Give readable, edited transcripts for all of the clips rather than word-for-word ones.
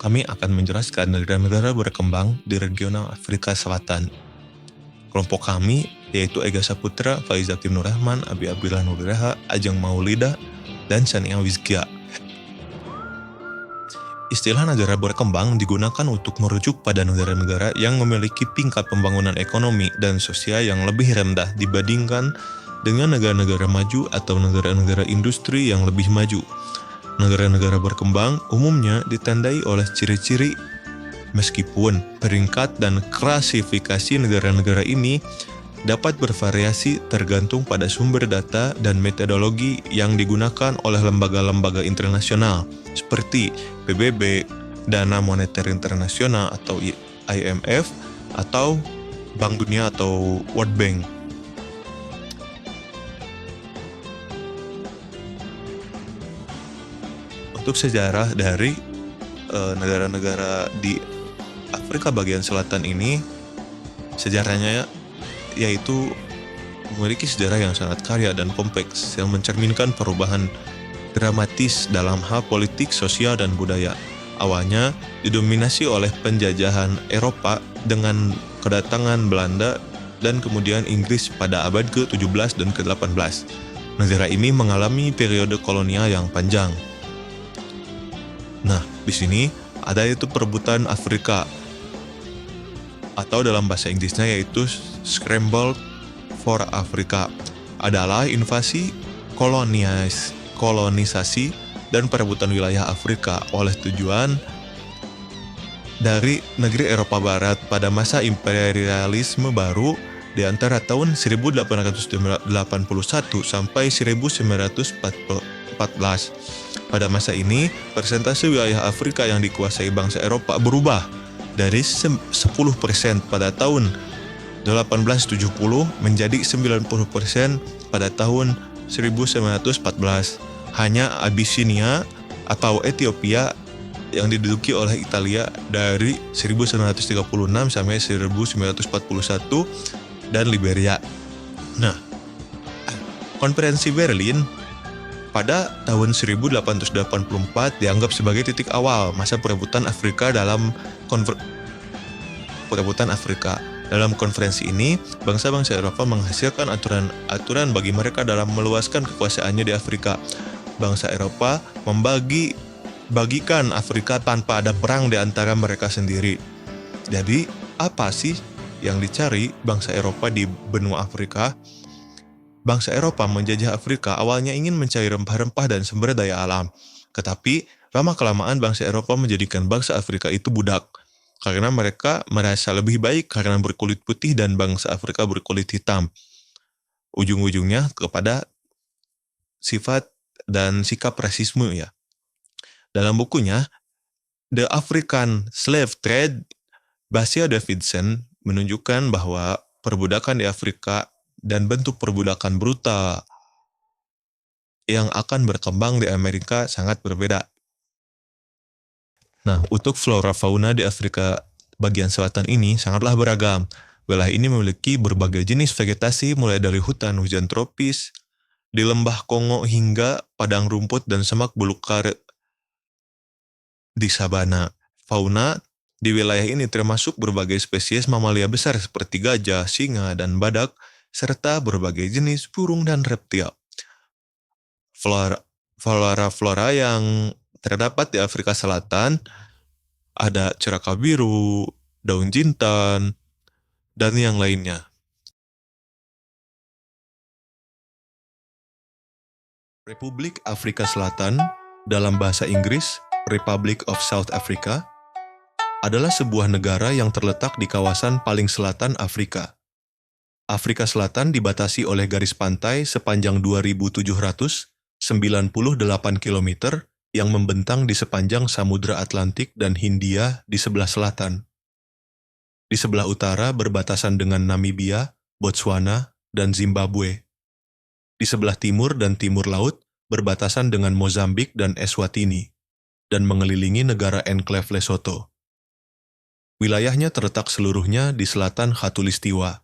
kami akan menjelaskan negara-negara berkembang di regional Afrika Selatan. Kelompok kami yaitu Ega Saputra, Faizatin Nur Rahman, Abi Abdillah Nurreha, Ajeng Maulida, dan Sania Wizkia. Istilah negara berkembang digunakan untuk merujuk pada negara-negara yang memiliki tingkat pembangunan ekonomi dan sosial yang lebih rendah dibandingkan dengan negara-negara maju atau negara-negara industri yang lebih maju. Negara-negara berkembang umumnya ditandai oleh ciri-ciri, meskipun peringkat dan klasifikasi negara-negara ini dapat bervariasi tergantung pada sumber data dan metodologi yang digunakan oleh lembaga-lembaga internasional seperti PBB, Dana Moneter Internasional atau IMF, atau Bank Dunia atau World Bank. Untuk sejarah dari negara-negara di Afrika bagian selatan ini, sejarahnya yaitu memiliki sejarah yang sangat kaya dan kompleks yang mencerminkan perubahan dramatis dalam hal politik, sosial, dan budaya. Awalnya didominasi oleh penjajahan Eropa dengan kedatangan Belanda dan kemudian Inggris pada abad ke-17 dan ke-18. Negara ini mengalami periode kolonial yang panjang. Nah, di sini ada itu perebutan Afrika, atau dalam bahasa Inggrisnya yaitu Scramble for Africa, adalah invasi, kolonisasi, dan perebutan wilayah Afrika oleh tujuan dari negeri Eropa Barat pada masa imperialisme baru di antara tahun 1881 sampai 1914. Pada masa ini, persentase wilayah Afrika yang dikuasai bangsa Eropa berubah dari 10% pada tahun 1870 menjadi 90% pada tahun 1914. Hanya Abyssinia atau Ethiopia yang diduduki oleh Italia dari 1936 sampai 1941 dan Liberia. Nah, Konferensi Berlin pada tahun 1884 dianggap sebagai titik awal masa perebutan Afrika dalam perebutan Afrika. Dalam konferensi ini, bangsa-bangsa Eropa menghasilkan aturan bagi mereka dalam meluaskan kekuasaannya di Afrika. Bangsa Eropa membagikan Afrika tanpa ada perang di antara mereka sendiri. Jadi, apa sih yang dicari bangsa Eropa di benua Afrika? Bangsa Eropa menjajah Afrika awalnya ingin mencari rempah-rempah dan sumber daya alam. Tetapi, lama-kelamaan bangsa Eropa menjadikan bangsa Afrika itu budak. Karena mereka merasa lebih baik karena berkulit putih dan bangsa Afrika berkulit hitam. Ujung-ujungnya kepada sifat dan sikap rasisme ya. Dalam bukunya, The African Slave Trade, Basia Davidson menunjukkan bahwa perbudakan di Afrika dan bentuk perbudakan brutal yang akan berkembang di Amerika sangat berbeda. Nah, untuk flora fauna di Afrika bagian selatan ini sangatlah beragam. Wilayah ini memiliki berbagai jenis vegetasi mulai dari hutan hujan tropis, di lembah Kongo hingga padang rumput dan semak belukar di sabana. Fauna di wilayah ini termasuk berbagai spesies mamalia besar seperti gajah, singa, dan badak, serta berbagai jenis burung dan reptil. Flora yang terdapat di Afrika Selatan ada ceraka biru, daun jintan, dan yang lainnya. Republik Afrika Selatan, dalam bahasa Inggris Republic of South Africa, adalah sebuah negara yang terletak di kawasan paling selatan Afrika. Afrika Selatan dibatasi oleh garis pantai sepanjang 2.798 km yang membentang di sepanjang Samudra Atlantik dan Hindia di sebelah selatan. Di sebelah utara berbatasan dengan Namibia, Botswana, dan Zimbabwe. Di sebelah timur dan timur laut berbatasan dengan Mozambik dan Eswatini, dan mengelilingi negara enklave Lesotho. Wilayahnya terletak seluruhnya di selatan Khatulistiwa.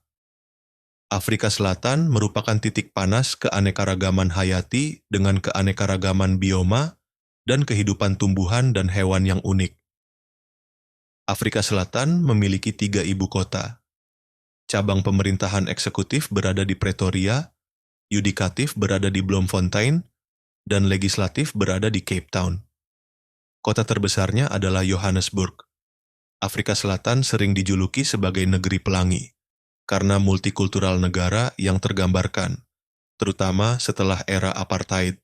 Afrika Selatan merupakan titik panas keanekaragaman hayati dengan keanekaragaman bioma dan kehidupan tumbuhan dan hewan yang unik. Afrika Selatan memiliki 3 ibu kota. Cabang pemerintahan eksekutif berada di Pretoria, yudikatif berada di Bloemfontein, dan legislatif berada di Cape Town. Kota terbesarnya adalah Johannesburg. Afrika Selatan sering dijuluki sebagai negeri pelangi, karena multikultural negara yang tergambarkan, terutama setelah era apartheid.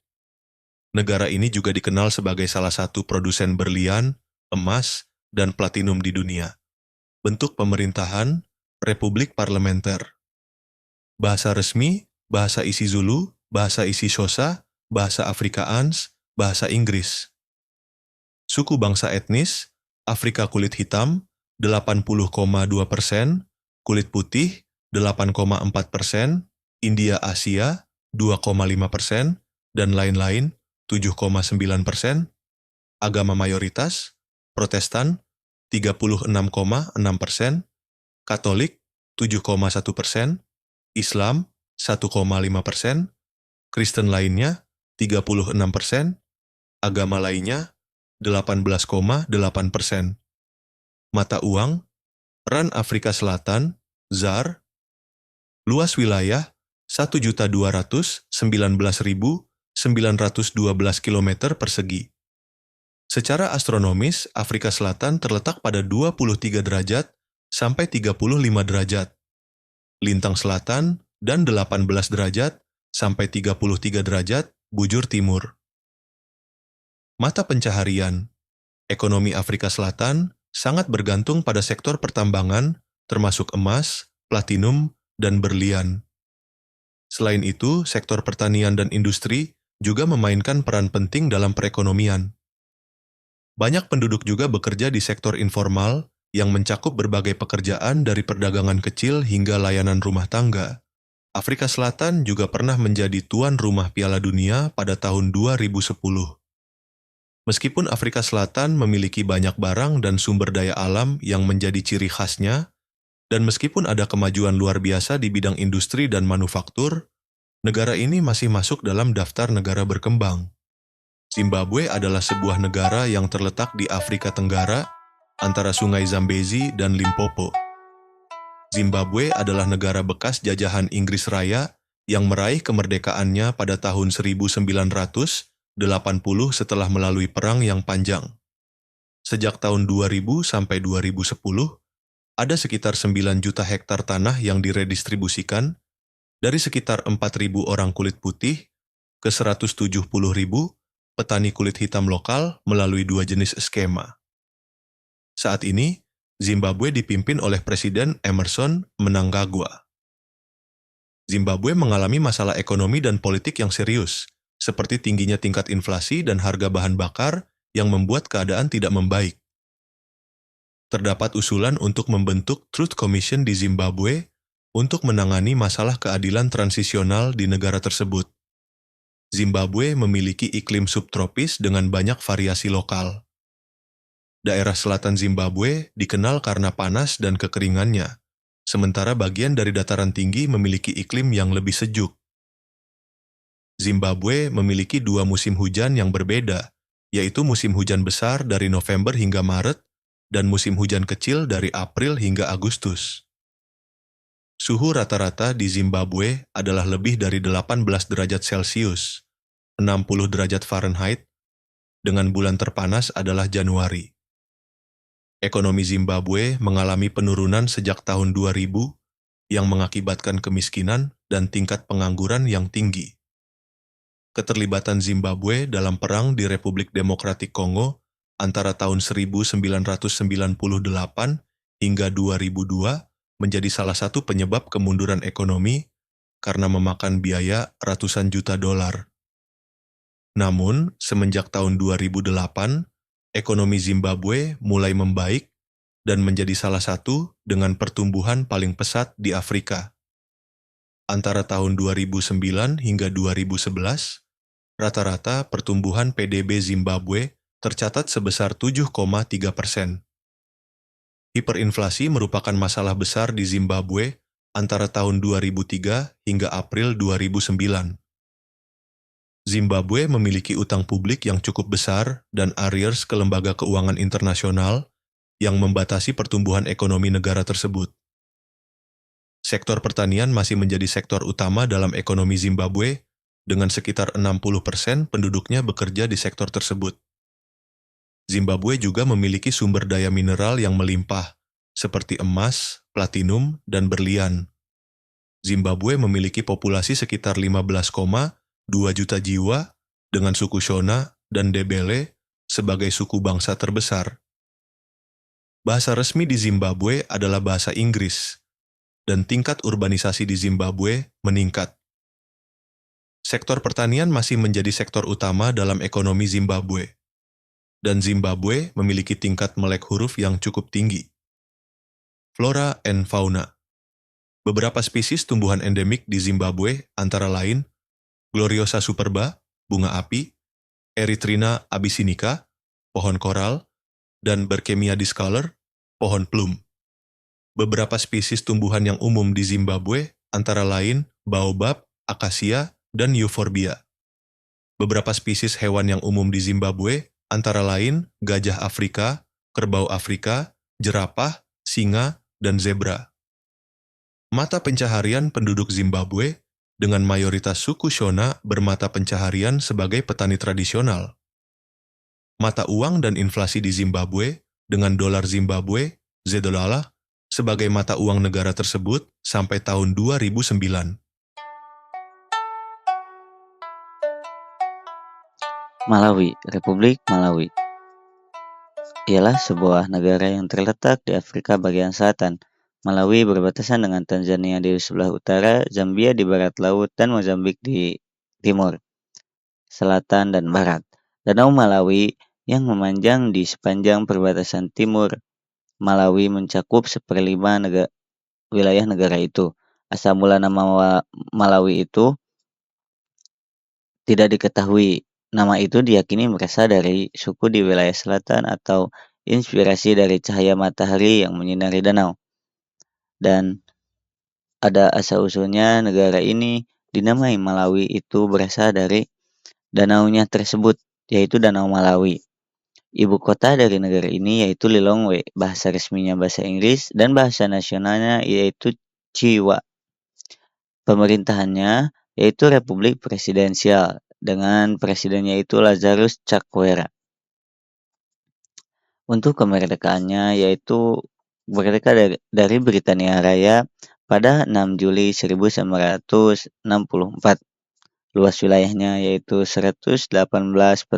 Negara ini juga dikenal sebagai salah satu produsen berlian, emas, dan platinum di dunia. Bentuk pemerintahan, Republik Parlementer. Bahasa resmi, bahasa isiZulu, bahasa isiXhosa, bahasa Afrikaans, bahasa Inggris. Suku bangsa etnis, Afrika kulit hitam, 80,2%, kulit putih, 8,4%, India Asia, 2,5%, dan lain-lain, 7,9%, agama mayoritas, Protestan, 36,6%, Katolik, 7,1%, Islam, 1,5%, Kristen lainnya, 36%, agama lainnya, 18,8%. Mata uang, Rand Afrika Selatan, ZAR, luas wilayah 1.219.912 km persegi. Secara astronomis, Afrika Selatan terletak pada 23 derajat sampai 35 derajat. Lintang selatan dan 18 derajat sampai 33 derajat bujur timur. Mata pencaharian. Ekonomi Afrika Selatan sangat bergantung pada sektor pertambangan, termasuk emas, platinum, dan berlian. Selain itu, sektor pertanian dan industri juga memainkan peran penting dalam perekonomian. Banyak penduduk juga bekerja di sektor informal yang mencakup berbagai pekerjaan dari perdagangan kecil hingga layanan rumah tangga. Afrika Selatan juga pernah menjadi tuan rumah Piala Dunia pada tahun 2010. Meskipun Afrika Selatan memiliki banyak barang dan sumber daya alam yang menjadi ciri khasnya, dan meskipun ada kemajuan luar biasa di bidang industri dan manufaktur, negara ini masih masuk dalam daftar negara berkembang. Zimbabwe adalah sebuah negara yang terletak di Afrika Tenggara, antara Sungai Zambezi dan Limpopo. Zimbabwe adalah negara bekas jajahan Inggris Raya yang meraih kemerdekaannya pada tahun 1980 setelah melalui perang yang panjang. Sejak tahun 2000 sampai 2010, ada sekitar 9 juta hektar tanah yang diredistribusikan dari sekitar 4.000 orang kulit putih ke 170.000 petani kulit hitam lokal melalui 2 jenis skema. Saat ini, Zimbabwe dipimpin oleh Presiden Emmerson Mnangagwa. Zimbabwe mengalami masalah ekonomi dan politik yang serius, seperti tingginya tingkat inflasi dan harga bahan bakar yang membuat keadaan tidak membaik. Terdapat usulan untuk membentuk Truth Commission di Zimbabwe untuk menangani masalah keadilan transisional di negara tersebut. Zimbabwe memiliki iklim subtropis dengan banyak variasi lokal. Daerah selatan Zimbabwe dikenal karena panas dan kekeringannya, sementara bagian dari dataran tinggi memiliki iklim yang lebih sejuk. Zimbabwe memiliki 2 musim hujan yang berbeda, yaitu musim hujan besar dari November hingga Maret dan musim hujan kecil dari April hingga Agustus. Suhu rata-rata di Zimbabwe adalah lebih dari 18 derajat Celcius, 60 derajat Fahrenheit, dengan bulan terpanas adalah Januari. Ekonomi Zimbabwe mengalami penurunan sejak tahun 2000 yang mengakibatkan kemiskinan dan tingkat pengangguran yang tinggi. Keterlibatan Zimbabwe dalam perang di Republik Demokratik Kongo antara tahun 1998 hingga 2002 menjadi salah satu penyebab kemunduran ekonomi karena memakan biaya ratusan juta dolar. Namun, semenjak tahun 2008, ekonomi Zimbabwe mulai membaik dan menjadi salah satu dengan pertumbuhan paling pesat di Afrika. Antara tahun 2009 hingga 2011, rata-rata pertumbuhan PDB Zimbabwe tercatat sebesar 7,3%. Hiperinflasi merupakan masalah besar di Zimbabwe antara tahun 2003 hingga April 2009. Zimbabwe memiliki utang publik yang cukup besar dan arrears ke lembaga keuangan internasional yang membatasi pertumbuhan ekonomi negara tersebut. Sektor pertanian masih menjadi sektor utama dalam ekonomi Zimbabwe, dengan sekitar 60% penduduknya bekerja di sektor tersebut. Zimbabwe juga memiliki sumber daya mineral yang melimpah, seperti emas, platinum, dan berlian. Zimbabwe memiliki populasi sekitar 15,2 juta jiwa, dengan suku Shona dan Ndebele sebagai suku bangsa terbesar. Bahasa resmi di Zimbabwe adalah bahasa Inggris, dan tingkat urbanisasi di Zimbabwe meningkat. Sektor pertanian masih menjadi sektor utama dalam ekonomi Zimbabwe, dan Zimbabwe memiliki tingkat melek huruf yang cukup tinggi. Flora and fauna. Beberapa spesies tumbuhan endemik di Zimbabwe antara lain Gloriosa superba, bunga api, Erythrina abyssinica, pohon koral, dan Berkemia discolor, pohon plum. Beberapa spesies tumbuhan yang umum di Zimbabwe antara lain baobab, akasia, dan euphorbia. Beberapa spesies hewan yang umum di Zimbabwe antara lain gajah Afrika, kerbau Afrika, jerapah, singa, dan zebra. Mata pencaharian penduduk Zimbabwe dengan mayoritas suku Shona bermata pencaharian sebagai petani tradisional. Mata uang dan inflasi di Zimbabwe dengan dolar Zimbabwe, Z-dollar, sebagai mata uang negara tersebut sampai tahun 2009. Malawi, Republik Malawi ialah sebuah negara yang terletak di Afrika bagian selatan. Malawi berbatasan dengan Tanzania di sebelah utara, Zambia di barat laut, dan Mozambik di timur, selatan, dan barat. Danau Malawi yang memanjang di sepanjang perbatasan timur Malawi mencakup seperlima wilayah negara itu. Asal mula nama Malawi itu tidak diketahui. Nama itu diyakini berasal dari suku di wilayah selatan atau inspirasi dari cahaya matahari yang menyinari danau. Dan ada asal-usulnya negara ini dinamai Malawi itu berasal dari danaunya tersebut, yaitu Danau Malawi. Ibu kota dari negara ini yaitu Lilongwe, bahasa resminya bahasa Inggris dan bahasa nasionalnya yaitu Ciwa. Pemerintahannya yaitu Republik Presidensial dengan presidennya itu Lazarus Chakwera. Untuk kemerdekaannya yaitu merdeka dari Britania Raya pada 6 Juli 1964. Luas wilayahnya yaitu 118.484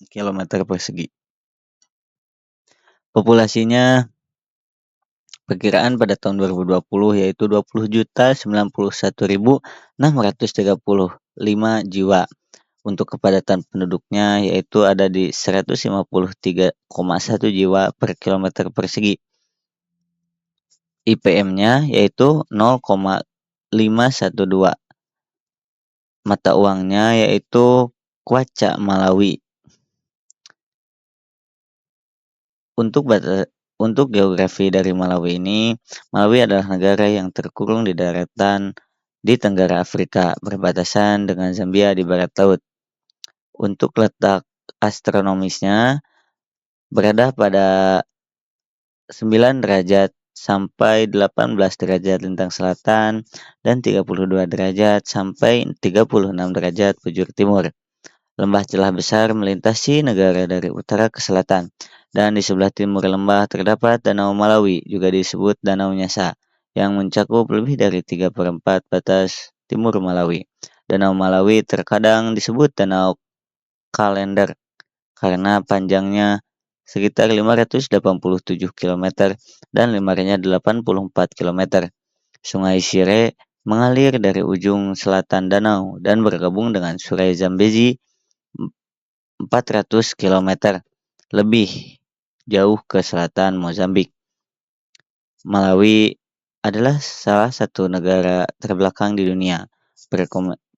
kilometer persegi. Populasinya perkiraan pada tahun 2020 yaitu 20.091.635 jiwa. Untuk kepadatan penduduknya yaitu ada di 153,1 jiwa per kilometer persegi. IPM-nya yaitu 0,512. Mata uangnya yaitu Kwacha Malawi. Untuk geografi dari Malawi ini, Malawi adalah negara yang terkurung di daratan di Tenggara Afrika, berbatasan dengan Zambia di barat laut. Untuk letak astronomisnya berada pada 9 derajat sampai 18 derajat lintang selatan dan 32 derajat sampai 36 derajat bujur timur. Lembah celah besar melintasi negara dari utara ke selatan, dan di sebelah timur lembah terdapat Danau Malawi, juga disebut Danau Nyasa, yang mencakup lebih dari 3/4 batas timur Malawi. Danau Malawi terkadang disebut Danau Kalender karena panjangnya sekitar 587 km dan lebarnya 84 km. Sungai Shire mengalir dari ujung selatan danau dan bergabung dengan Sungai Zambezi 400 km lebih jauh ke selatan Mozambik. Malawi adalah salah satu negara terbelakang di dunia.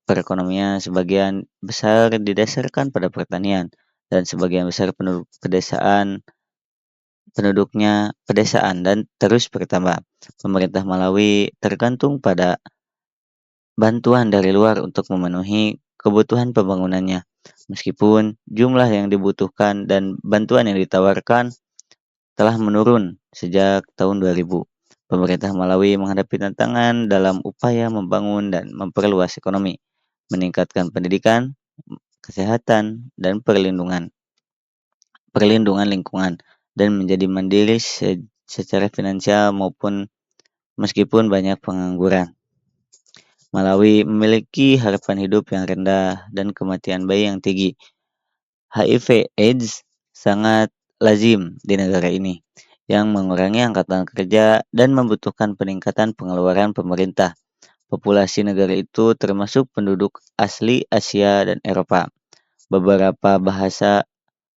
Perekonomian sebagian besar didasarkan pada pertanian dan sebagian besar penduduknya pedesaan dan terus bertambah. Pemerintah Malawi tergantung pada bantuan dari luar untuk memenuhi kebutuhan pembangunannya. Meskipun jumlah yang dibutuhkan dan bantuan yang ditawarkan telah menurun sejak tahun 2000. Pemerintah Malawi menghadapi tantangan dalam upaya membangun dan memperluas ekonomi, meningkatkan pendidikan, kesehatan, dan perlindungan lingkungan, dan menjadi mandiri secara finansial maupun meskipun banyak pengangguran. Malawi memiliki harapan hidup yang rendah dan kematian bayi yang tinggi. HIV/AIDS sangat lazim di negara ini, yang mengurangi angkatan kerja dan membutuhkan peningkatan pengeluaran pemerintah. Populasi negara itu termasuk penduduk asli Asia dan Eropa. Beberapa bahasa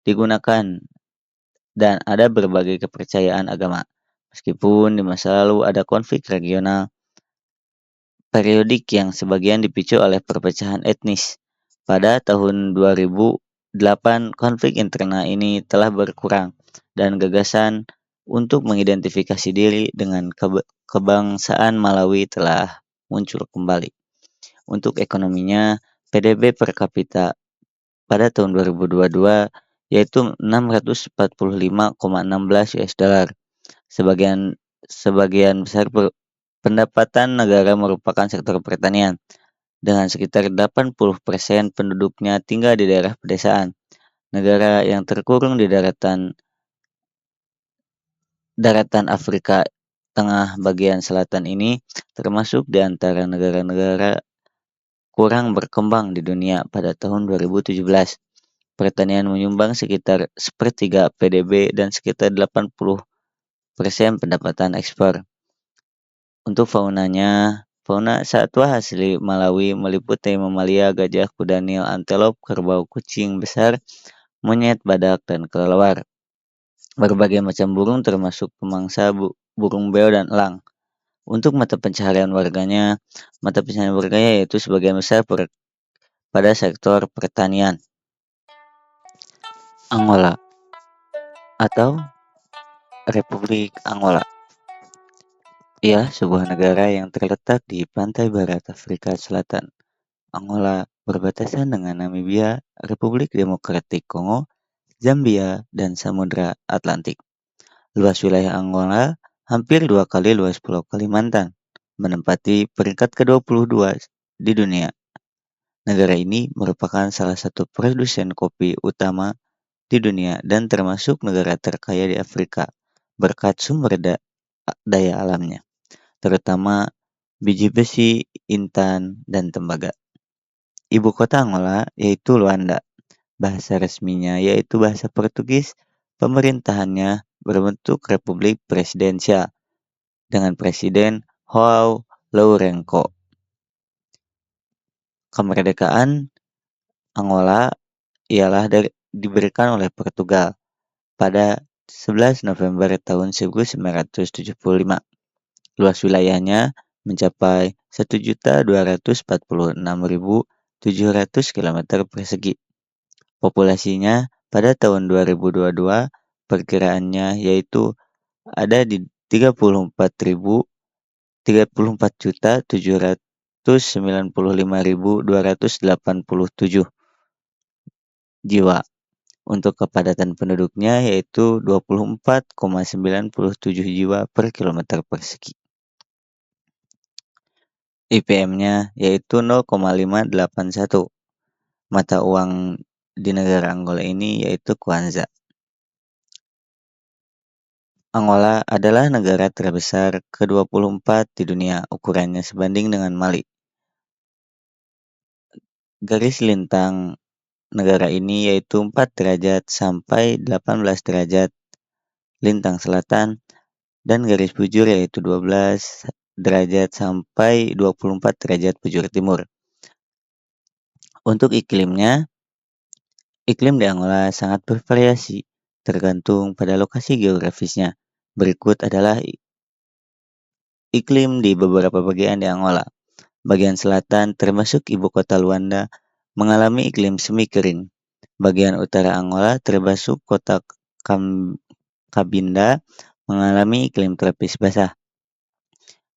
digunakan dan ada berbagai kepercayaan agama. Meskipun di masa lalu ada konflik regional periodik yang sebagian dipicu oleh perpecahan etnis. Pada tahun 2008, konflik internal ini telah berkurang dan gagasan untuk mengidentifikasi diri dengan kebangsaan Malawi telah muncul kembali. Untuk ekonominya, PDB per kapita pada tahun 2022 yaitu 645,16 US dollar. Sebagian sebagian besar pendapatan negara merupakan sektor pertanian, dengan sekitar 80% penduduknya tinggal di daerah pedesaan. Negara yang terkurung di daratan daratan Afrika Tengah bagian selatan ini termasuk di antara negara-negara kurang berkembang di dunia pada tahun 2017. Pertanian menyumbang sekitar sepertiga PDB dan sekitar 80% pendapatan ekspor. Untuk faunanya, fauna satwa asli Malawi meliputi mamalia, gajah, kuda nil, antelop, kerbau, kucing besar, monyet, badak, dan kelelawar. Berbagai macam burung termasuk pemangsa burung beo dan elang. Untuk mata pencaharian warganya yaitu sebagian besar pada sektor pertanian. Angola atau Republik Angola ialah sebuah negara yang terletak di pantai barat Afrika Selatan. Angola berbatasan dengan Namibia, Republik Demokratik Kongo, Zambia, dan Samudra Atlantik. Luas wilayah Angola hampir 2 kali luas Pulau Kalimantan, menempati peringkat ke-22 di dunia. Negara ini merupakan salah satu produsen kopi utama di dunia dan termasuk negara terkaya di Afrika berkat sumber daya alamnya, terutama biji besi, intan, dan tembaga. Ibu kota Angola yaitu Luanda. Bahasa resminya yaitu bahasa Portugis. Pemerintahannya berbentuk republik presidensial dengan Presiden João Lourenço. Kemerdekaan Angola ialah diberikan oleh Portugal pada 11 November tahun 1975. Luas wilayahnya mencapai 1.246.700 km persegi. Populasinya pada tahun 2022 perkiraannya yaitu ada di 34.795.287 jiwa. Untuk kepadatan penduduknya yaitu 24,97 jiwa per kilometer persegi. IPM-nya yaitu 0,581. Mata uang di negara Angola ini yaitu Kwanza. Angola adalah negara terbesar ke-24 di dunia, ukurannya sebanding dengan Mali. Garis lintang negara ini yaitu 4 derajat sampai 18 derajat lintang selatan dan garis bujur yaitu 12 derajat sampai 24 derajat bujur timur. Untuk iklimnya, iklim di Angola sangat bervariasi tergantung pada lokasi geografisnya. Berikut adalah iklim di beberapa bagian di Angola. Bagian selatan termasuk ibu kota Luanda mengalami iklim semi kering. Bagian utara Angola termasuk kota Cabinda mengalami iklim tropis basah.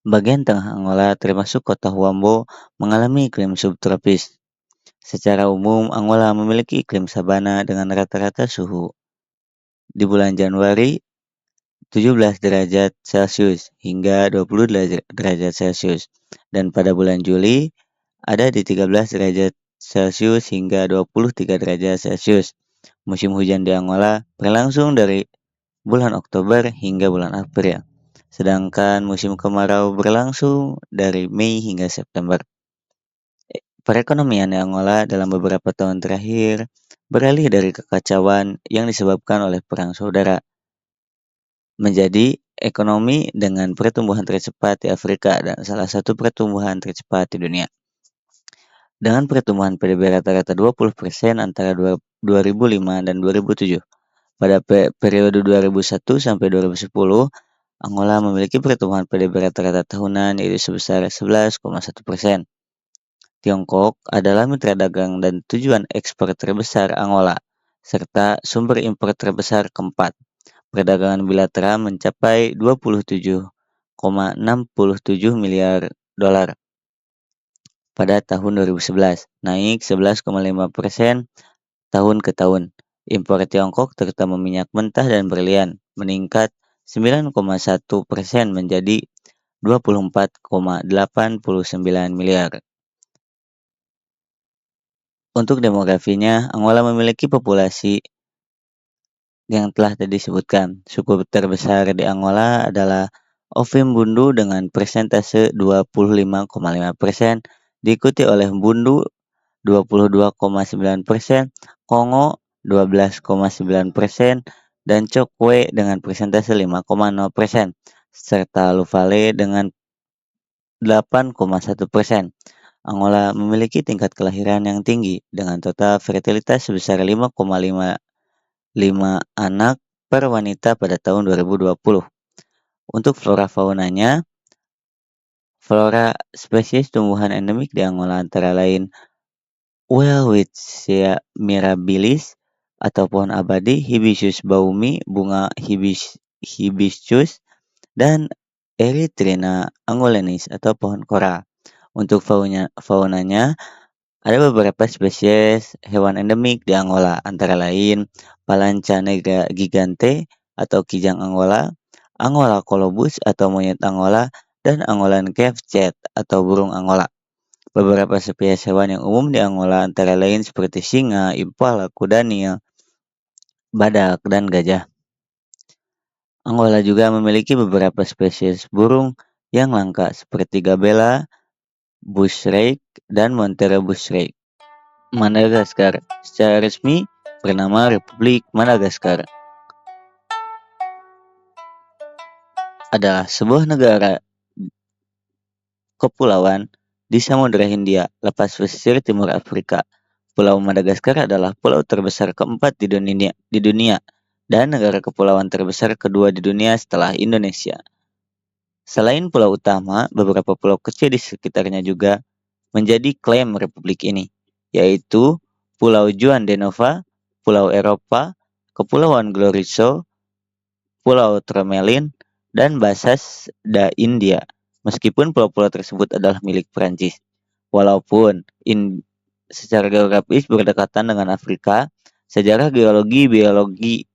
Bagian tengah Angola termasuk kota Huambo mengalami iklim subtropis. Secara umum, Angola memiliki iklim sabana dengan rata-rata suhu di bulan Januari 17 derajat Celcius hingga 20 derajat Celcius, dan pada bulan Juli ada di 13 derajat Celcius hingga 23 derajat Celcius. Musim hujan di Angola berlangsung dari bulan Oktober hingga bulan April, sedangkan musim kemarau berlangsung dari Mei hingga September. Perekonomian di Angola dalam beberapa tahun terakhir beralih dari kekacauan yang disebabkan oleh perang saudara menjadi ekonomi dengan pertumbuhan tercepat di Afrika dan salah satu pertumbuhan tercepat di dunia. Dengan pertumbuhan PDB rata-rata 20% antara 2005 dan 2007. Pada periode 2001 sampai 2010, Angola memiliki pertumbuhan PDB rata-rata tahunan yaitu sebesar 11,1%. Tiongkok adalah mitra dagang dan tujuan ekspor terbesar Angola, serta sumber impor terbesar keempat. Perdagangan bilateral mencapai 27,67 miliar dolar pada tahun 2011, naik 11,5% tahun ke tahun. Impor Tiongkok terutama minyak mentah dan berlian meningkat 9,1% menjadi 24,89 miliar. Untuk demografinya, Angola memiliki populasi yang telah tadi disebutkan. Suku terbesar di Angola adalah Ovimbundu dengan persentase 25,5%, diikuti oleh Bundu 22,9%, Kongo 12,9%, dan Chokwe dengan persentase 5,0%, serta Luvale dengan 8,1%. Angola memiliki tingkat kelahiran yang tinggi dengan total fertilitas sebesar 5,55 anak per wanita pada tahun 2020. Untuk flora faunanya, flora spesies tumbuhan endemik di Angola antara lain Welwitschia mirabilis atau pohon abadi, Hibiscus baumi, bunga hibiscus, dan Erythrina angolenis atau pohon koral. Untuk faunanya, ada beberapa spesies hewan endemik di Angola, antara lain Palanca negra gigante atau kijang Angola, Angola colobus atau monyet Angola, dan Angolan cave atau burung Angola. Beberapa spesies hewan yang umum di Angola antara lain seperti singa, impala, kuda Nil, badak, dan gajah. Angola juga memiliki beberapa spesies burung yang langka seperti gabela, bushrake, dan montera bushrake. Madagaskar secara resmi bernama Republik Madagaskar. Adalah sebuah negara kepulauan di Samudra Hindia, lepas pesisir timur Afrika. Pulau Madagaskar adalah pulau terbesar keempat di dunia dan negara kepulauan terbesar kedua di dunia setelah Indonesia. Selain pulau utama, beberapa pulau kecil di sekitarnya juga menjadi klaim republik ini, yaitu Pulau Juan de Nova, Pulau Eropa, Kepulauan Gloriso, Pulau Tromelin, dan Basas da India. Meskipun pulau-pulau tersebut adalah milik Prancis, walaupun secara geografis berdekatan dengan Afrika, sejarah geologi, biologi,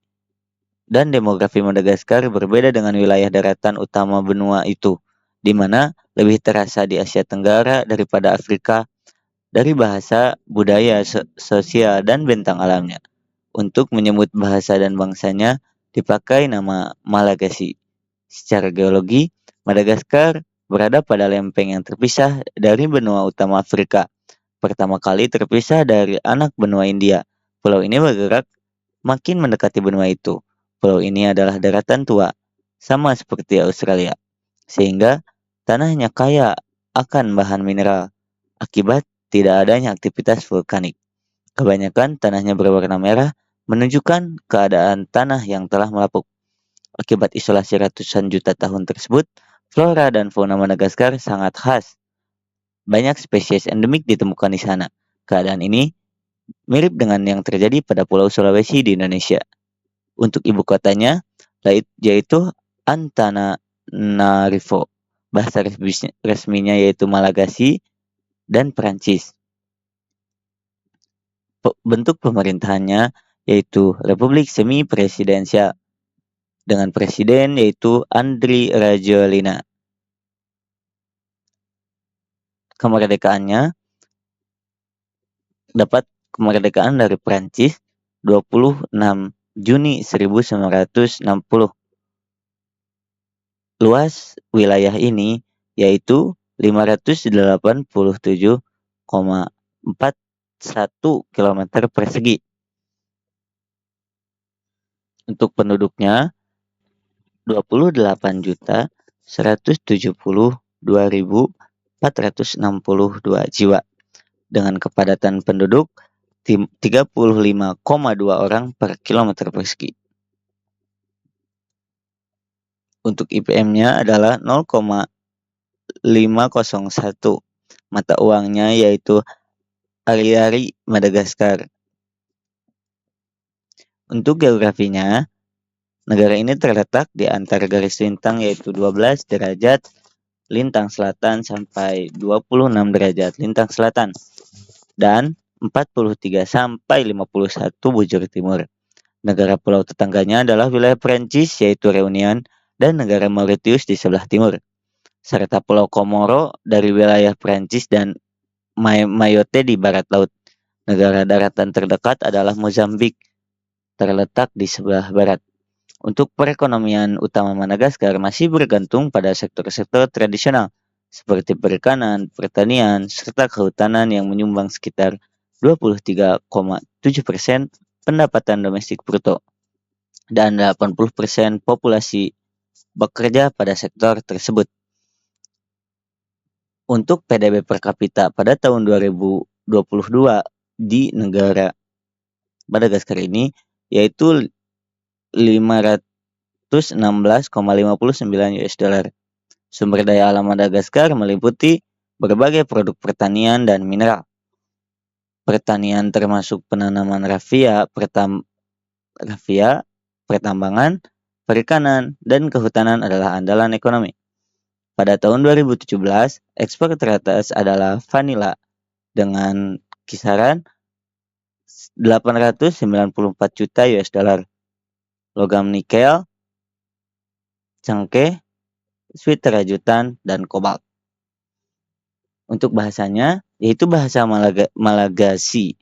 dan demografi Madagaskar berbeda dengan wilayah daratan utama benua itu, di mana lebih terasa di Asia Tenggara daripada Afrika dari bahasa, budaya, sosial, dan bentang alamnya. Untuk menyebut bahasa dan bangsanya dipakai nama Malagasy. Secara geologi, Madagaskar berada pada lempeng yang terpisah dari benua utama Afrika. Pertama kali terpisah dari anak benua India. Pulau ini bergerak makin mendekati benua itu. Pulau ini adalah daratan tua, sama seperti Australia, sehingga tanahnya kaya akan bahan mineral akibat tidak adanya aktivitas vulkanik. Kebanyakan tanahnya berwarna merah, menunjukkan keadaan tanah yang telah melapuk. Akibat isolasi ratusan juta tahun tersebut, flora dan fauna Madagaskar sangat khas. Banyak spesies endemik ditemukan di sana. Keadaan ini mirip dengan yang terjadi pada Pulau Sulawesi di Indonesia. Untuk ibu kotanya, yaitu Antananarivo. Bahasa resminya yaitu Malagasy dan Perancis. bentuk pemerintahannya yaitu Republik Semi Presidensial dengan presiden yaitu Andry Rajoelina. Kemerdekaan dari Prancis 26 Juni 1960. Luas wilayah ini yaitu 587,41 km persegi. Untuk penduduknya 28.172.462 jiwa dengan kepadatan penduduk 35,2 orang per kilometer persegi. Untuk IPM-nya adalah 0,501. Mata uangnya yaitu Ariary Madagaskar. Untuk geografinya, negara ini terletak di antara garis lintang yaitu 12 derajat lintang selatan sampai 26 derajat lintang selatan dan 43 sampai 51 bujur timur. Negara pulau tetangganya adalah wilayah Prancis yaitu Réunion dan negara Mauritius di sebelah timur, serta Pulau Komoro dari wilayah Prancis dan Mayotte di barat laut. Negara daratan terdekat adalah Mozambik, terletak di sebelah barat. Untuk perekonomian utama Madagaskar masih bergantung pada sektor-sektor tradisional seperti perikanan, pertanian, serta kehutanan yang menyumbang sekitar 23,7% pendapatan domestik bruto dan 80% populasi bekerja pada sektor tersebut. Untuk PDB per kapita pada tahun 2022 di negara Madagaskar ini yaitu 516,59 US dollar. Sumber daya alam Madagaskar meliputi berbagai produk pertanian dan mineral. Pertanian termasuk penanaman raffia, pertambangan, perikanan, dan kehutanan adalah andalan ekonomi. Pada tahun 2017, ekspor teratas adalah vanila dengan kisaran 894 juta US dollar. Logam nikel, cengkeh, sweet rajutan, dan kobalt. Untuk bahasanya, yaitu bahasa Malagasy.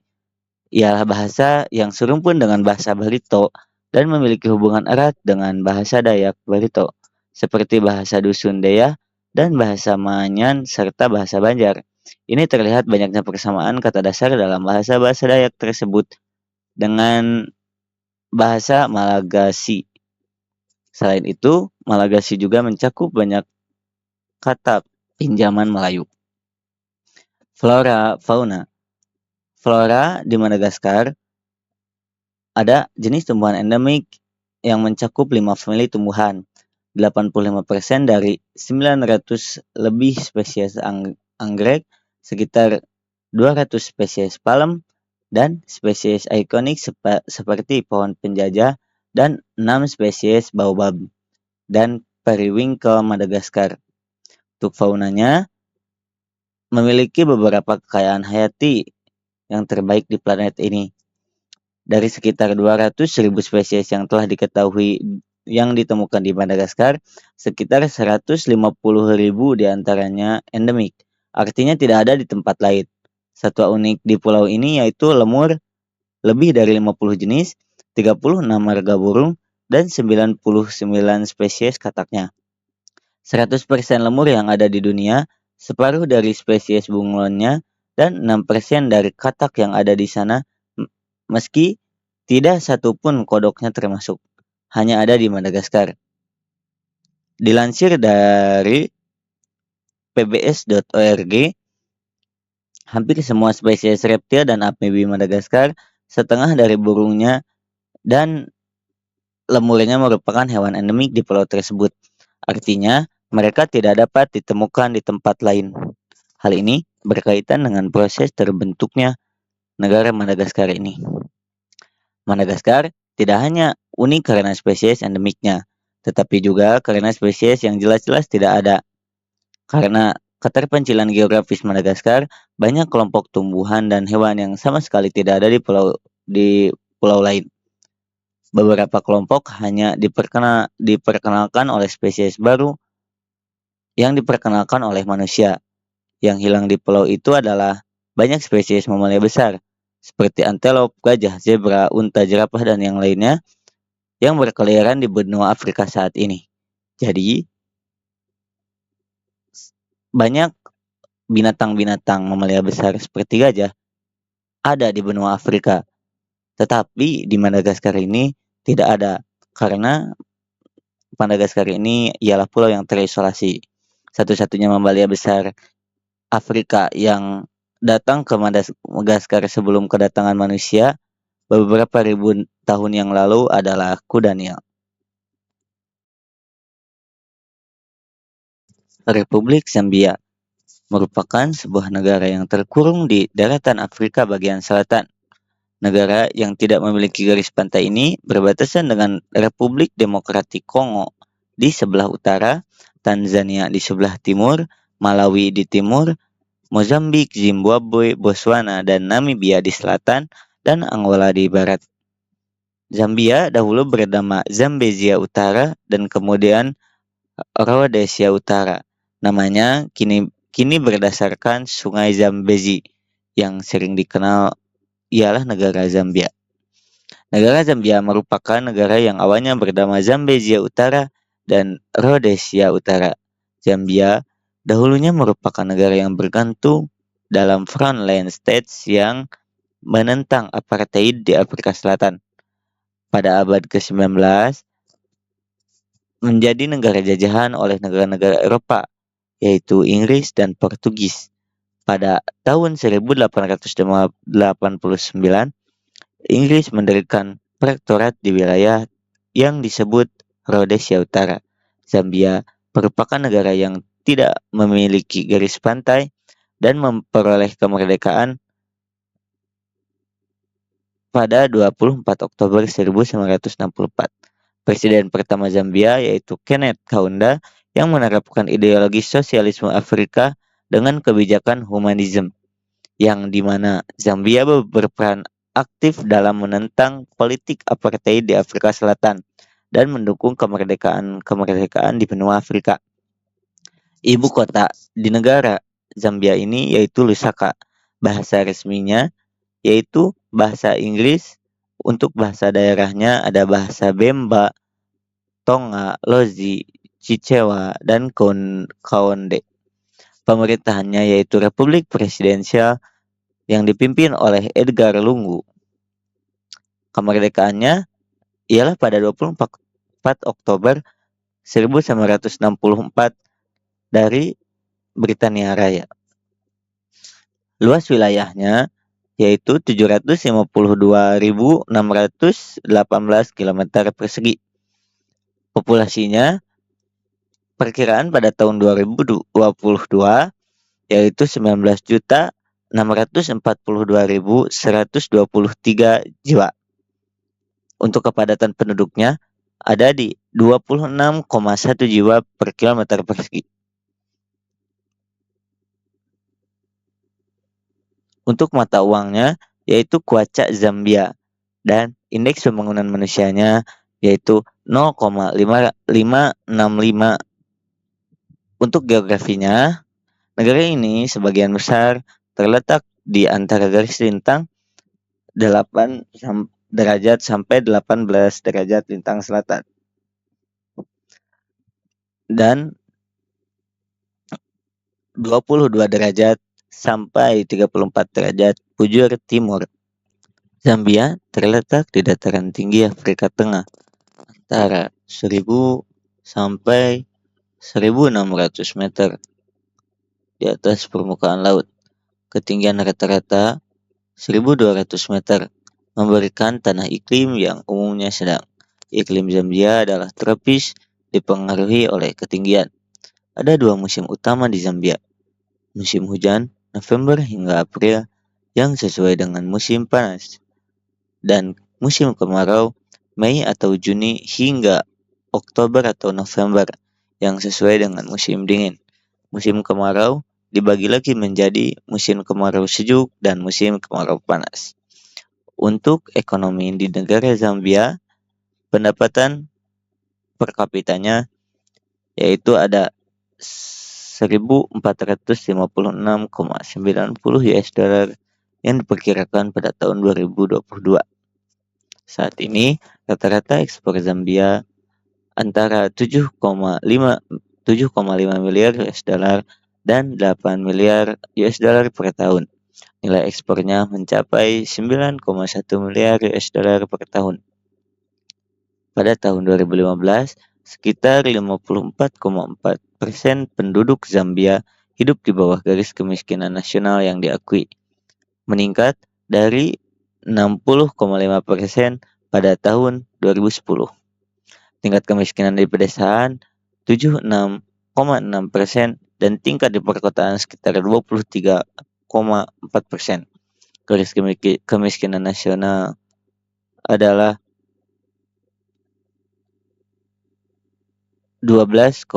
Ialah bahasa yang serumpun dengan bahasa Barito dan memiliki hubungan erat dengan bahasa Dayak Barito, seperti bahasa Dusun Deya dan bahasa Maanyan serta bahasa Banjar. Ini terlihat banyaknya persamaan kata dasar dalam bahasa-bahasa Dayak tersebut dengan bahasa Malagasy. Selain itu, Malagasy juga mencakup banyak kata pinjaman Melayu. Flora, fauna. Flora di Madagaskar ada jenis tumbuhan endemik yang mencakup 5 famili tumbuhan. 85% dari 900 lebih spesies anggrek, sekitar 200 spesies palem, dan spesies ikonik seperti pohon penjajah dan 6 spesies baobab dan periwinkle Madagaskar. Untuk faunanya, memiliki beberapa kekayaan hayati yang terbaik di planet ini. Dari sekitar 200.000 spesies yang telah diketahui yang ditemukan di Madagaskar, sekitar 150.000 diantaranya endemik, artinya tidak ada di tempat lain. Satwa unik di pulau ini yaitu lemur, lebih dari 50 jenis, 36 marga burung, dan 99 spesies kataknya. 100% lemur yang ada di dunia, separuh dari spesies bunglonnya, dan 6% dari katak yang ada di sana, meski tidak satupun kodoknya termasuk, hanya ada di Madagaskar. Dilansir dari pbs.org, hampir semua spesies reptil dan amfibi Madagaskar, setengah dari burungnya dan lemurnya merupakan hewan endemik di pulau tersebut. Artinya, mereka tidak dapat ditemukan di tempat lain. Hal ini berkaitan dengan proses terbentuknya negara Madagaskar ini. Madagaskar tidak hanya unik karena spesies endemiknya, tetapi juga karena spesies yang jelas-jelas tidak ada. Karena keterpencilan geografis Madagaskar, banyak kelompok tumbuhan dan hewan yang sama sekali tidak ada di pulau lain. Beberapa kelompok hanya diperkenalkan oleh spesies baru yang diperkenalkan oleh manusia. Yang hilang di pulau itu adalah banyak spesies mamalia besar, seperti antelop, gajah, zebra, unta, jerapah, dan yang lainnya yang berkeliaran di benua Afrika saat ini. Jadi, banyak binatang-binatang mamalia besar seperti gajah ada di benua Afrika. Tetapi di Madagaskar ini tidak ada, karena Madagaskar ini ialah pulau yang terisolasi. Satu-satunya mamalia besar Afrika yang datang ke Madagaskar sebelum kedatangan manusia beberapa ribu tahun yang lalu adalah kuda Nil. Republik Zambia merupakan sebuah negara yang terkurung di daratan Afrika bagian selatan. Negara yang tidak memiliki garis pantai ini berbatasan dengan Republik Demokratik Kongo di sebelah utara, Tanzania di sebelah timur, Malawi di timur, Mozambik, Zimbabwe, Botswana, dan Namibia di selatan, dan Angola di barat. Zambia dahulu bernama Zambezia Utara dan kemudian Rhodesia Utara. Namanya kini berdasarkan Sungai Zambezi yang sering dikenal ialah negara Zambia. Negara Zambia merupakan negara yang awalnya bernama Zambezia Utara dan Rhodesia Utara. Zambia dahulunya merupakan negara yang bergantung dalam frontline states yang menentang apartheid di Afrika Selatan. Pada abad ke-19, menjadi negara jajahan oleh negara-negara Eropa, yaitu Inggris dan Portugis. Pada tahun 1889, Inggris mendirikan protektorat di wilayah yang disebut Rhodesia Utara. Zambia merupakan negara yang tidak memiliki garis pantai dan memperoleh kemerdekaan pada 24 Oktober 1964. Presiden pertama Zambia yaitu Kenneth Kaunda yang menerapkan ideologi sosialisme Afrika dengan kebijakan humanisme, yang dimana Zambia berperan aktif dalam menentang politik apartheid di Afrika Selatan dan mendukung kemerdekaan di benua Afrika. Ibu kota di negara Zambia ini yaitu Lusaka. Bahasa resminya yaitu bahasa Inggris. Untuk bahasa daerahnya ada bahasa Bemba, Tonga, Lozi, Chichewa, dan Kaonde. Pemerintahannya yaitu Republik Presidensial yang dipimpin oleh Edgar Lungu. Kemerdekaannya ialah pada 24 Oktober 1964 dari Britania Raya. Luas wilayahnya yaitu 752.618 km persegi. Populasinya perkiraan pada tahun 2022 yaitu 19.642.123 jiwa. Untuk kepadatan penduduknya ada di 26,1 jiwa per kilometer persegi. Untuk mata uangnya yaitu Kwacha Zambia dan indeks pembangunan manusianya yaitu 0,5565. Untuk geografinya, negara ini sebagian besar terletak di antara garis lintang 8 derajat sampai 18 derajat lintang selatan dan 22 derajat sampai 34 derajat bujur timur. Zambia terletak di dataran tinggi Afrika Tengah antara 1000 sampai 1600 meter di atas permukaan laut. Ketinggian rata-rata 1200 meter, memberikan tanah iklim yang umumnya sedang. Iklim Zambia adalah tropis, dipengaruhi oleh ketinggian. Ada 2 musim utama di Zambia. Musim hujan, November hingga April, yang sesuai dengan musim panas. Dan musim kemarau, Mei atau Juni hingga Oktober atau November, yang sesuai dengan musim dingin. Musim kemarau dibagi lagi menjadi musim kemarau sejuk dan musim kemarau panas. Untuk ekonomi di negara Zambia, pendapatan per kapitanya yaitu ada 1.456,90 US dollar yang diperkirakan pada tahun 2022. Saat ini, rata-rata ekspor Zambia antara 7,5 miliar US dollar dan 8 miliar US dollar per tahun. Nilai ekspornya mencapai 9,1 miliar US dollar per tahun. Pada tahun 2015, sekitar 54,4% penduduk Zambia hidup di bawah garis kemiskinan nasional yang diakui, meningkat dari 60,5% pada tahun 2010. Tingkat kemiskinan di pedesaan 76,6% dan tingkat di perkotaan sekitar 23,4%. Garis kemiskinan nasional adalah 12,85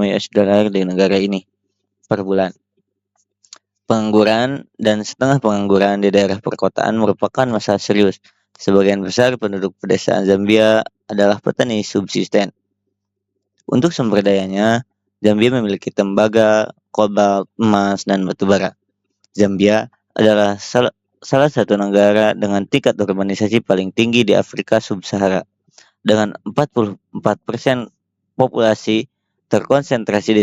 US dollar di negara ini per bulan. Pengangguran dan setengah pengangguran di daerah perkotaan merupakan masalah serius. Sebagian besar penduduk pedesaan Zambia adalah petani subsisten. Untuk sumber dayanya, Zambia memiliki tembaga, kobalt, emas, dan batu bara. Zambia adalah salah satu negara dengan tingkat urbanisasi paling tinggi di Afrika Sub-Sahara. Dengan 44% populasi terkonsentrasi di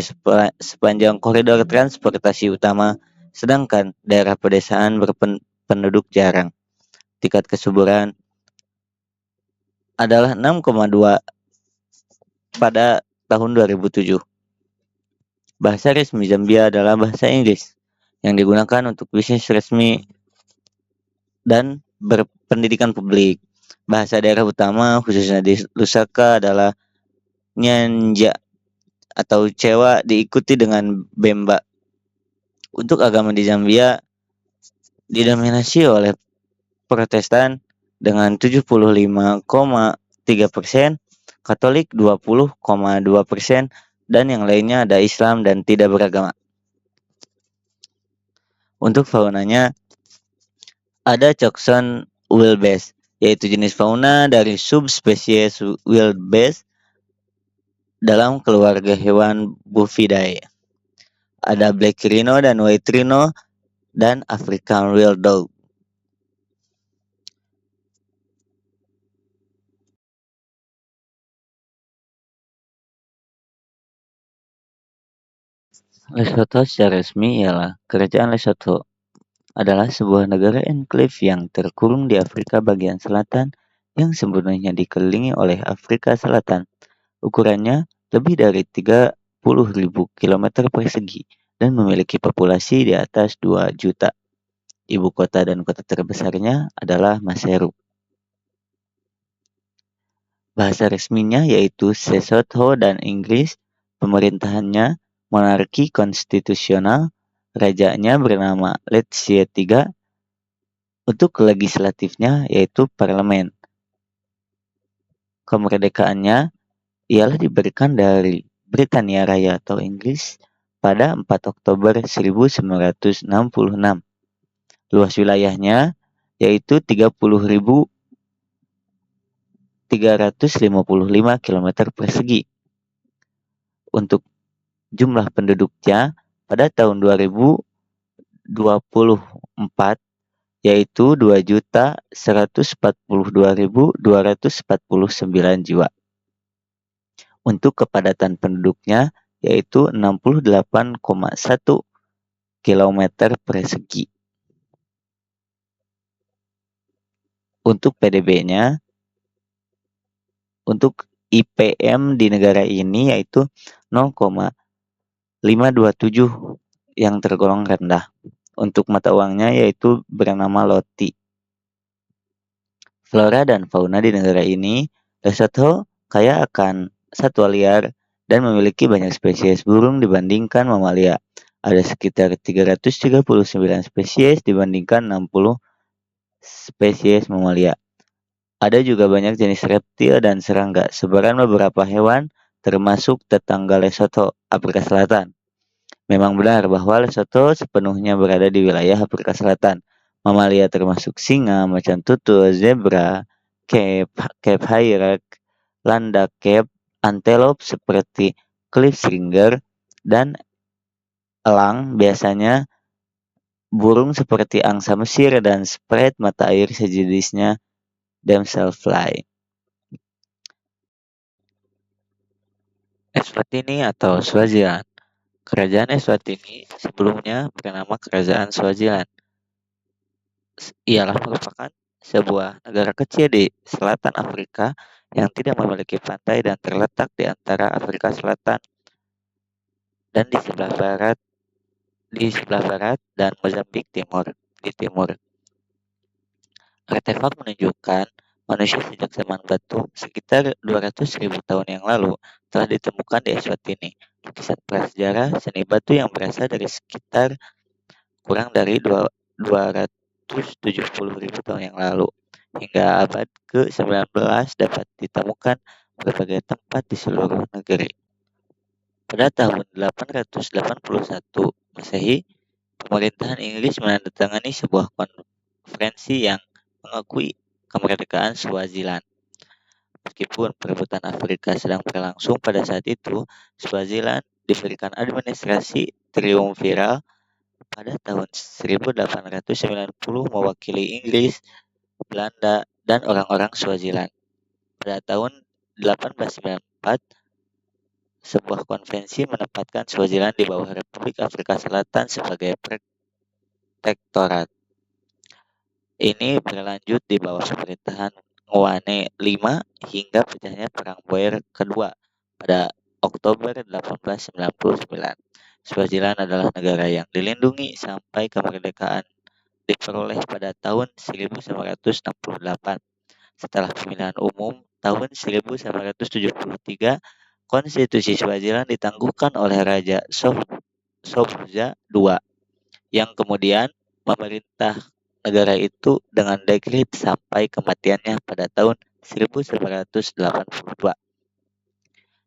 sepanjang koridor transportasi utama, sedangkan daerah pedesaan berpenduduk jarang. Tingkat kesuburan adalah 6,2 pada tahun 2007. Bahasa resmi Zambia adalah bahasa Inggris yang digunakan untuk bisnis resmi dan berpendidikan publik. Bahasa daerah utama khususnya di Lusaka adalah Nyanja atau Cewa, diikuti dengan Bemba. Untuk agama di Zambia didominasi oleh Protestan dengan 75,3%, Katolik 20,2%, dan yang lainnya ada Islam dan tidak beragama. Untuk faunanya ada Coxon wildebeest, yaitu jenis fauna dari subspesies wildebeest dalam keluarga hewan Buffidae. Ada black rhino dan white rhino dan African wild dog. Lesotho secara resmi ialah Kerajaan Lesotho adalah sebuah negara enklave yang terkurung di Afrika bagian selatan yang sebenarnya dikelilingi oleh Afrika Selatan. Ukurannya lebih dari 30.000 km persegi dan memiliki populasi di atas 2 juta. Ibu kota dan kota terbesarnya adalah Maseru. Bahasa resminya yaitu Sesotho dan Inggris. Pemerintahannya monarki konstitusional. Rajanya bernama Letsie III. Untuk legislatifnya yaitu parlemen. Kemerdekaannya ialah diberikan dari Britania Raya atau Inggris pada 4 Oktober 1966. Luas wilayahnya yaitu 30.355 km persegi. Untuk jumlah penduduknya pada tahun 2024 yaitu 2.142.249 jiwa. Untuk kepadatan penduduknya yaitu 68,1 km persegi. Untuk PDB-nya, untuk IPM di negara ini yaitu 0,527 yang tergolong rendah. Untuk mata uangnya yaitu bernama Loti. Flora dan fauna di negara ini, Lesotho kaya akan satwa liar dan memiliki banyak spesies burung dibandingkan mamalia. Ada sekitar 339 spesies dibandingkan 60 spesies mamalia. Ada juga banyak jenis reptil dan serangga, sebaran beberapa hewan termasuk tetangga Lesotho, Afrika Selatan. Memang benar bahwa Lesotho sepenuhnya berada di wilayah Afrika Selatan. Mamalia termasuk singa, macan tutul, zebra, Cape Hyrax, landak Cape, antelope seperti klipsringer, dan elang biasanya burung seperti angsa Mesir dan sprite mata air sejenisnya damselfly. Eswatini atau Swaziland. Kerajaan Eswatini sebelumnya bernama Kerajaan Swaziland. Ialah merupakan sebuah negara kecil di selatan Afrika yang tidak memiliki pantai dan terletak di antara Afrika Selatan dan di sebelah barat dan Mozambik di timur. Artefak menunjukkan manusia sejak zaman batu sekitar 200.000 tahun yang lalu telah ditemukan di Eswatini. Lukisan prasejarah seni batu yang berasal dari sekitar kurang dari 270.000 tahun yang lalu hingga abad ke-19 dapat ditemukan berbagai tempat di seluruh negeri. Pada tahun 881 Masehi, pemerintahan Inggris menandatangani sebuah konferensi yang mengakui kemerdekaan Swaziland. Meskipun perebutan Afrika sedang berlangsung pada saat itu, Swaziland diberikan administrasi triumviral pada tahun 1890 mewakili Inggris, Belanda, dan orang-orang Swaziland. Pada tahun 1894, sebuah konvensi menempatkan Swaziland di bawah Republik Afrika Selatan sebagai protektorat. Ini berlanjut di bawah pemerintahan Ngwane V hingga pecahnya Perang Boer Kedua pada Oktober 1899. Swaziland adalah negara yang dilindungi sampai kemerdekaan diperoleh pada tahun 1968. Setelah pemilihan umum tahun 1973, konstitusi Swaziland ditangguhkan oleh Raja Sobhuza II yang kemudian memerintah negara itu dengan dekret sampai kematiannya pada tahun 1982.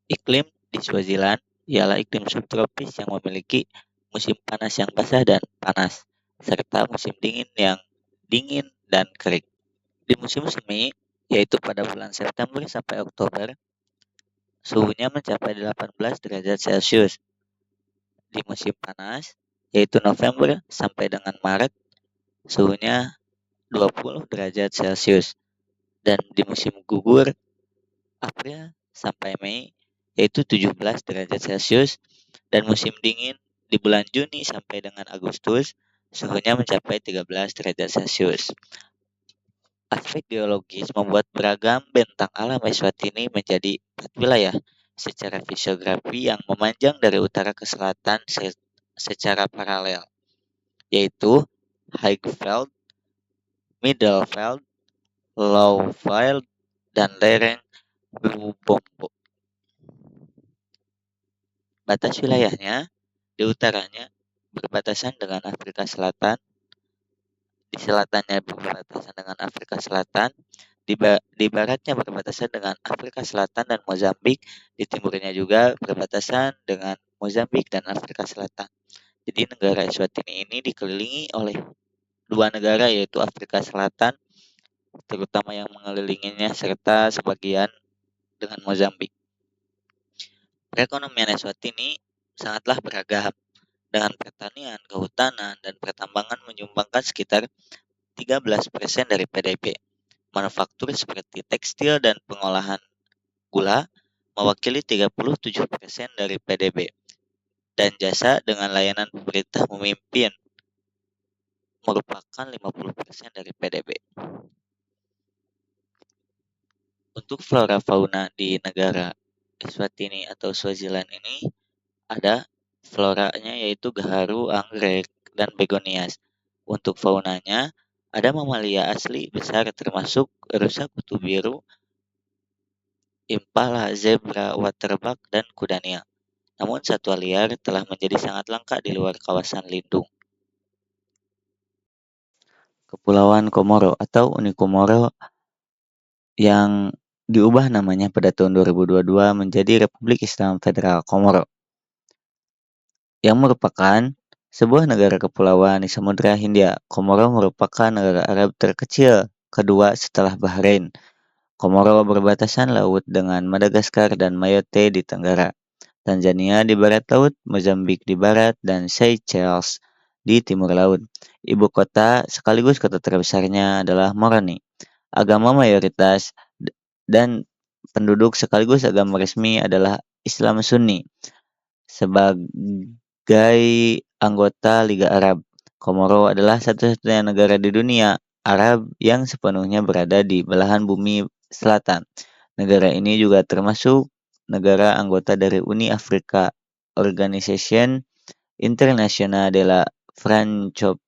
Iklim di Swaziland ialah iklim subtropis yang memiliki musim panas yang basah dan panas, serta musim dingin yang dingin dan kering. Di musim semi, yaitu pada bulan September sampai Oktober, suhunya mencapai 18 derajat Celcius. Di musim panas, yaitu November sampai dengan Maret, suhunya 20 derajat Celcius. Dan di musim gugur, April sampai Mei, yaitu 17 derajat Celcius. Dan musim dingin di bulan Juni sampai dengan Agustus, suhunya mencapai 13 derajat Celcius. Aspek geologis membuat beragam bentang alam Eswatini menjadi 4 wilayah secara fisiografi yang memanjang dari utara ke selatan secara paralel, yaitu Highveld, Middelveld, Lowveld, dan lereng Lubombo. Batas wilayahnya di utaranya berbatasan dengan Afrika Selatan, di selatannya berbatasan dengan Afrika Selatan, di baratnya berbatasan dengan Afrika Selatan dan Mozambik, di timurnya juga berbatasan dengan Mozambik dan Afrika Selatan. Jadi negara Eswatini ini dikelilingi oleh dua negara yaitu Afrika Selatan, terutama yang mengelilinginya, serta sebagian dengan Mozambik. Perekonomian Eswatini sangatlah beragam, dengan pertanian, kehutanan, dan pertambangan menyumbangkan sekitar 13% dari PDB. Manufaktur seperti tekstil dan pengolahan gula mewakili 37% dari PDB. Dan jasa dengan layanan pemerintah memimpin merupakan 50% dari PDB. Untuk flora fauna di negara Eswatini atau Swaziland ini ada floranya yaitu gaharu, anggrek, dan begonias. Untuk faunanya ada mamalia asli besar termasuk rusa kutu biru, impala, zebra, waterbuck, dan kuda Nil. Namun satwa liar telah menjadi sangat langka di luar kawasan lindung. Kepulauan Komoro atau Uni Komoro yang diubah namanya pada tahun 2022 menjadi Republik Islam Federal Komoro. yang merupakan sebuah negara kepulauan di Samudra Hindia. Komoro merupakan negara Arab terkecil kedua setelah Bahrain. Komoro berbatasan laut dengan Madagaskar dan Mayotte di tenggara, Tanzania di barat laut, Mozambik di barat, dan Seychelles di timur laut. Ibu kota sekaligus kota terbesarnya adalah Moroni. Agama mayoritas dan penduduk sekaligus agama resmi adalah Islam Sunni. Sebagai anggota Liga Arab, Komoro adalah satu-satunya negara di dunia Arab yang sepenuhnya berada di belahan bumi selatan. Negara ini juga termasuk negara anggota dari Uni Afrika, Organisation Internationale de la Francophonie,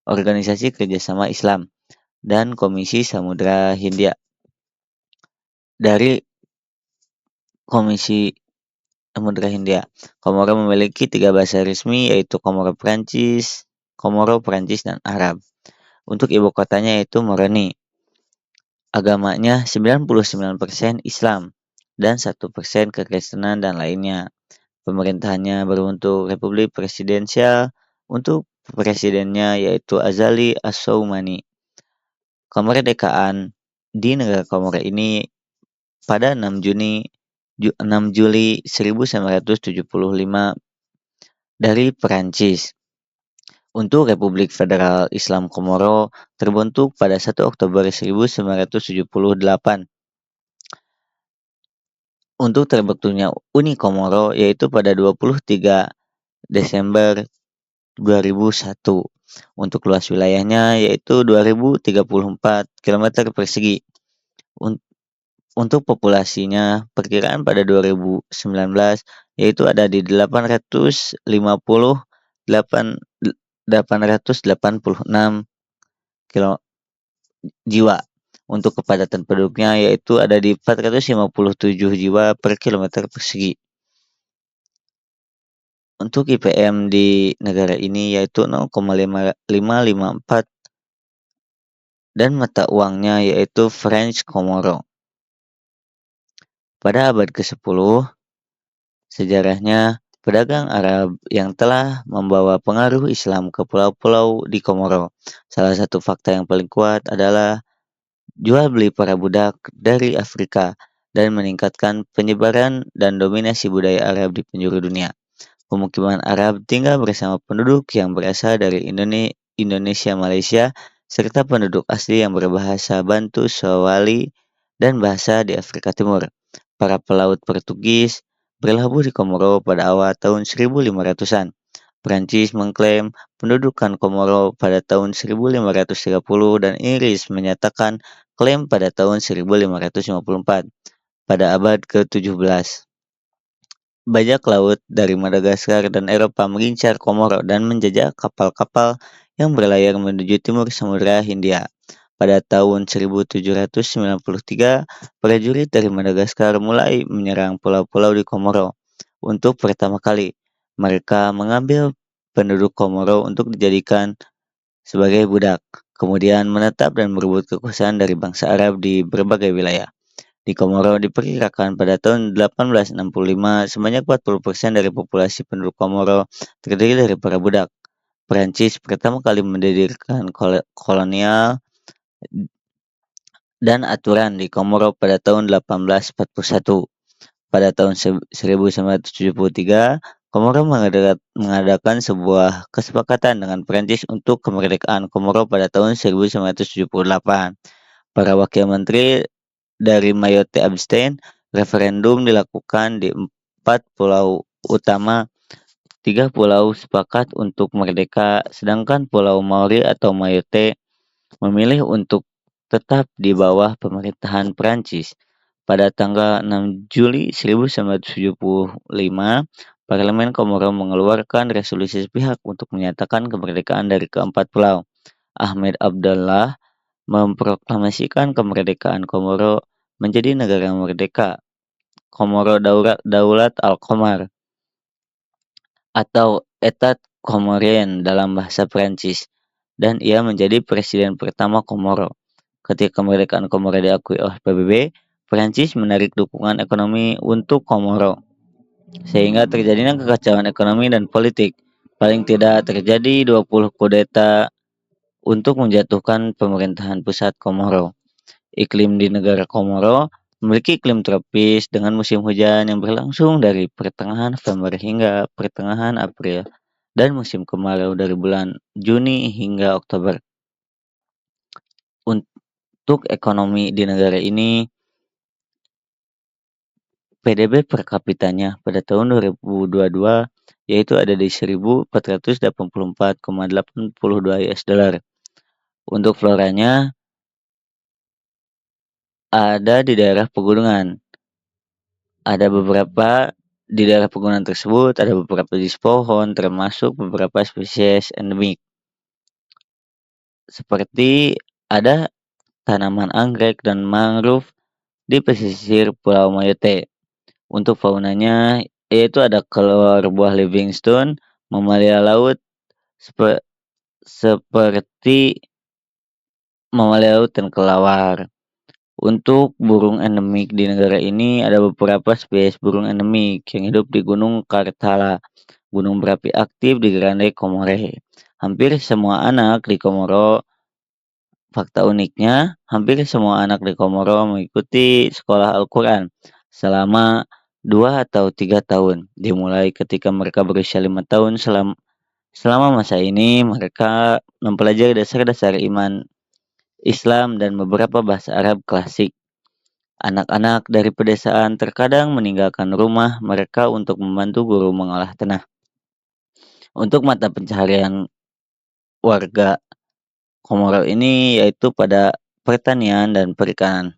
Organisasi Kerjasama Islam, dan Komisi Samudra Hindia. Dari Komisi Samudra Hindia, Komoro memiliki 3 bahasa resmi yaitu Komoro, Perancis, dan Arab. Untuk ibu kotanya yaitu Moroni. Agamanya 99% Islam dan 1% kekristenan dan lainnya. Pemerintahannya berbentuk republik presidensial. Untuk presidennya yaitu Azali Assoumani. Kemerdekaan di negara Komoro ini pada 6 Juli 1975 dari Perancis. Untuk Republik Federal Islam Komoro terbentuk pada 1 Oktober 1978. Untuk terbentuknya Uni Komoro yaitu pada 23 Desember 2001. Untuk luas wilayahnya yaitu 2034 km persegi. Untuk populasinya perkiraan pada 2019 yaitu ada di 886 jiwa. Untuk kepadatan penduduknya yaitu ada di 457 jiwa per kilometer persegi. Untuk IPM di negara ini yaitu 0,554 dan mata uangnya yaitu French Komoro. Pada abad ke-10, sejarahnya pedagang Arab yang telah membawa pengaruh Islam ke pulau-pulau di Komoro. Salah satu fakta yang paling kuat adalah jual beli para budak dari Afrika dan meningkatkan penyebaran dan dominasi budaya Arab di penjuru dunia. Pemukiman Arab tinggal bersama penduduk yang berasal dari Indonesia, Malaysia, serta penduduk asli yang berbahasa Bantu, Swahili, dan bahasa di Afrika Timur. Para pelaut Portugis berlabuh di Komoro pada awal tahun 1500-an. Prancis mengklaim pendudukan Komoro pada tahun 1530 dan Inggris menyatakan klaim pada tahun 1554. Pada abad ke-17, bajak laut dari Madagaskar dan Eropa mengincar Komoro dan menjajah kapal-kapal yang berlayar menuju timur Samudra Hindia. Pada tahun 1793, prajurit dari Madagaskar mulai menyerang pulau-pulau di Komoro. Untuk pertama kali, mereka mengambil penduduk Komoro untuk dijadikan sebagai budak, kemudian menetap dan merebut kekuasaan dari bangsa Arab di berbagai wilayah. Di Komoro diperkirakan pada tahun 1865 sebanyak 40% dari populasi penduduk Komoro terdiri dari para budak. Perancis pertama kali mendirikan kolonial dan aturan di Komoro pada tahun 1841. Pada tahun 1973, Komoro mengadakan sebuah kesepakatan dengan Perancis untuk kemerdekaan Komoro pada tahun 1978. Para wakil menteri dari Mayotte abstain, referendum dilakukan di 4 pulau utama. 3 pulau sepakat untuk merdeka, sedangkan Pulau Maori atau Mayotte memilih untuk tetap di bawah pemerintahan Perancis. Pada tanggal 6 Juli 1975, Parlemen Komoro mengeluarkan resolusi sepihak untuk menyatakan kemerdekaan dari keempat pulau. Ahmed Abdallah memproklamasikan kemerdekaan Komoro menjadi negara merdeka, Komoro Daulat Al-Qomar, atau Etat Comorien dalam bahasa Perancis, dan ia menjadi presiden pertama Komoro. Ketika kemerdekaan Komoro diakui oleh PBB, Perancis menarik dukungan ekonomi untuk Komoro. sehingga terjadinya kekacauan ekonomi dan politik. Paling tidak terjadi 20 kudeta untuk menjatuhkan pemerintahan pusat Komoro. Iklim di negara Komoro memiliki iklim tropis dengan musim hujan yang berlangsung dari pertengahan November hingga pertengahan April dan musim kemarau dari bulan Juni hingga Oktober. Untuk ekonomi di negara ini, PDB per kapitanya pada tahun 2022 yaitu ada di 1.484,82 US dollar. Untuk floranya ada di daerah pegunungan. Ada beberapa di daerah pegunungan tersebut ada beberapa jenis pohon termasuk beberapa spesies endemik. Seperti ada tanaman anggrek dan mangrove di pesisir Pulau Mayotte. Untuk faunanya yaitu ada kelelawar buah Livingstone, mamalia laut seperti mamalia laut dan kelelawar. Untuk burung endemik di negara ini ada beberapa spesies burung endemik yang hidup di Gunung Karthala, gunung berapi aktif di Grande Comore. Fakta uniknya, hampir semua anak di Komoro mengikuti sekolah Al-Quran selama 2 atau 3 tahun, dimulai ketika mereka berusia 5 tahun. Selama masa ini, mereka mempelajari dasar-dasar iman Islam dan beberapa bahasa Arab klasik. Anak-anak dari pedesaan terkadang meninggalkan rumah mereka untuk membantu guru mengolah tanah. Untuk mata pencaharian warga Komoro ini yaitu pada pertanian dan perikanan.